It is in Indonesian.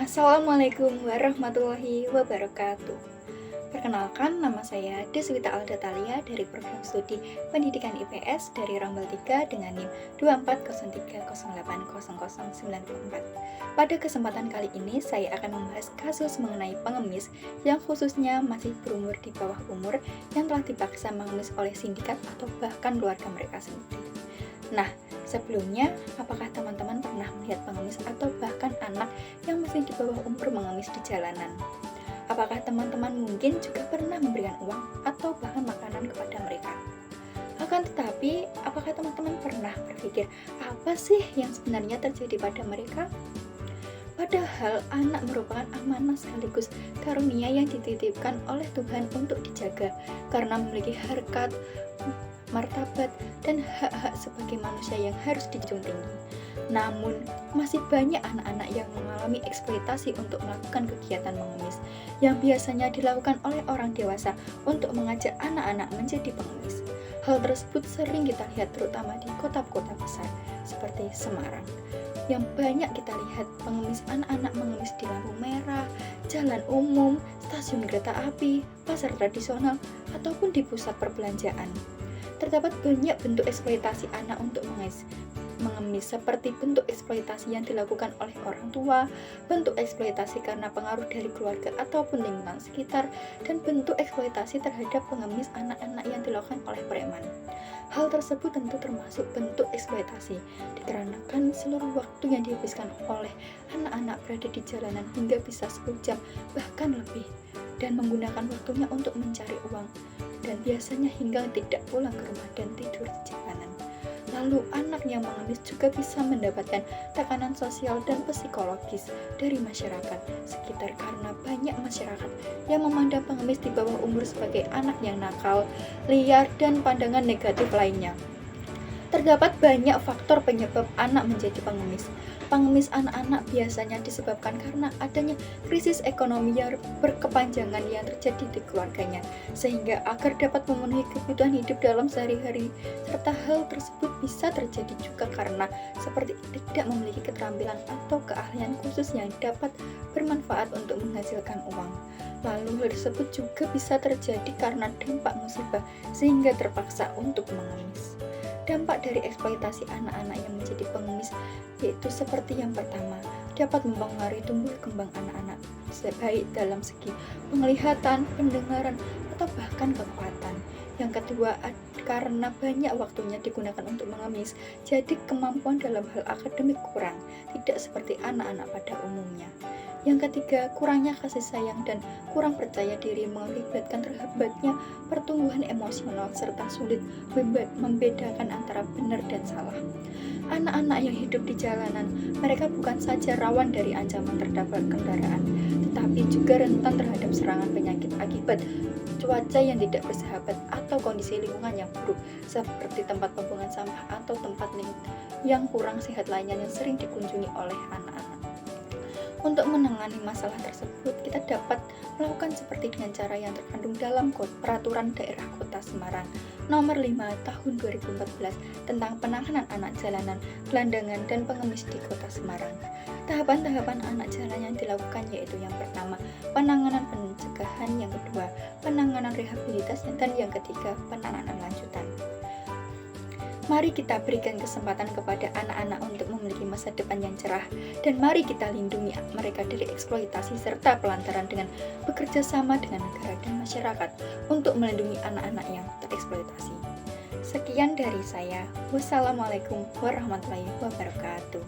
Assalamualaikum warahmatullahi wabarakatuh. Perkenalkan, nama saya Deswita Alda Talia dari Program Studi Pendidikan IPS dari Rombel 3 dengan NIM 24030800094. Pada kesempatan kali ini, saya akan membahas kasus mengenai pengemis yang khususnya masih berumur di bawah umur yang telah dipaksa mengemis oleh sindikat atau bahkan keluarga mereka sendiri. Nah, sebelumnya, apakah teman-teman pernah melihat pengemis atau bahkan anak yang masih di bawah umur mengemis di jalanan? Apakah teman-teman mungkin juga pernah memberikan uang atau bahkan makanan kepada mereka? Akan tetapi, apakah teman-teman pernah berpikir apa sih yang sebenarnya terjadi pada mereka? Padahal anak merupakan amanah sekaligus karunia yang dititipkan oleh Tuhan untuk dijaga karena memiliki harkat, martabat, dan hak-hak sebagai manusia yang harus dijunjung tinggi. Namun, masih banyak anak-anak yang mengalami eksploitasi untuk melakukan kegiatan mengemis yang biasanya dilakukan oleh orang dewasa untuk mengajak anak-anak menjadi pengemis. Hal tersebut sering kita lihat terutama di kota-kota besar seperti Semarang. Yang banyak kita lihat pengemis anak-anak mengemis di lampu merah, jalan umum, stasiun kereta api, pasar tradisional, ataupun di pusat perbelanjaan. Terdapat banyak bentuk eksploitasi anak untuk mengemis seperti bentuk eksploitasi yang dilakukan oleh orang tua, bentuk eksploitasi karena pengaruh dari keluarga ataupun lingkungan sekitar, dan bentuk eksploitasi terhadap pengemis anak-anak yang dilakukan oleh preman. Hal tersebut tentu termasuk bentuk eksploitasi dikarenakan seluruh waktu yang dihabiskan oleh anak-anak berada di jalanan hingga bisa 10 jam bahkan lebih dan menggunakan waktunya untuk mencari uang dan biasanya hingga tidak pulang ke rumah dan tidur di jalanan. Lalu anak yang mengemis juga bisa mendapatkan tekanan sosial dan psikologis dari masyarakat sekitar karena banyak masyarakat yang memandang pengemis di bawah umur sebagai anak yang nakal, liar, dan pandangan negatif lainnya. Terdapat banyak faktor penyebab anak menjadi pengemis. Pengemis anak-anak biasanya disebabkan karena adanya krisis ekonomi yang berkepanjangan yang terjadi di keluarganya, sehingga agar dapat memenuhi kebutuhan hidup dalam sehari-hari, serta hal tersebut bisa terjadi juga karena seperti tidak memiliki keterampilan atau keahlian khusus yang dapat bermanfaat untuk menghasilkan uang. Lalu hal tersebut juga bisa terjadi karena dampak musibah, sehingga terpaksa untuk mengemis. Dampak dari eksploitasi anak-anak yang menjadi pengemis yaitu seperti yang pertama, dapat mempengaruhi tumbuh kembang anak-anak, baik dalam segi penglihatan, pendengaran, atau bahkan kekuatan. Yang kedua, karena banyak waktunya digunakan untuk mengemis, jadi kemampuan dalam hal akademik kurang, tidak seperti anak-anak pada umumnya. Yang ketiga, kurangnya kasih sayang dan kurang percaya diri mengakibatkan terhambatnya pertumbuhan emosional serta sulit membedakan antara benar dan salah. Anak-anak yang hidup di jalanan, mereka bukan saja rawan dari ancaman tertabrak kendaraan, tetapi juga rentan terhadap serangan penyakit akibat cuaca yang tidak bersahabat atau kondisi lingkungan yang buruk, seperti tempat pembuangan sampah atau tempat yang kurang sehat lainnya yang sering dikunjungi oleh anak-anak. Untuk menangani masalah tersebut, kita dapat melakukan seperti dengan cara yang terkandung dalam Peraturan Daerah Kota Semarang Nomor 5 Tahun 2014 tentang penanganan anak jalanan, gelandangan, dan pengemis di Kota Semarang. Tahapan-tahapan anak jalanan yang dilakukan yaitu yang pertama, penanganan pencegahan, yang kedua, penanganan rehabilitasi, dan yang ketiga, penanganan lanjutan. Mari kita berikan kesempatan kepada anak-anak untuk memiliki masa depan yang cerah, dan mari kita lindungi mereka dari eksploitasi serta pelantaran dengan bekerja sama dengan negara dan masyarakat untuk melindungi anak-anak yang tereksploitasi. Sekian dari saya. Wassalamualaikum warahmatullahi wabarakatuh.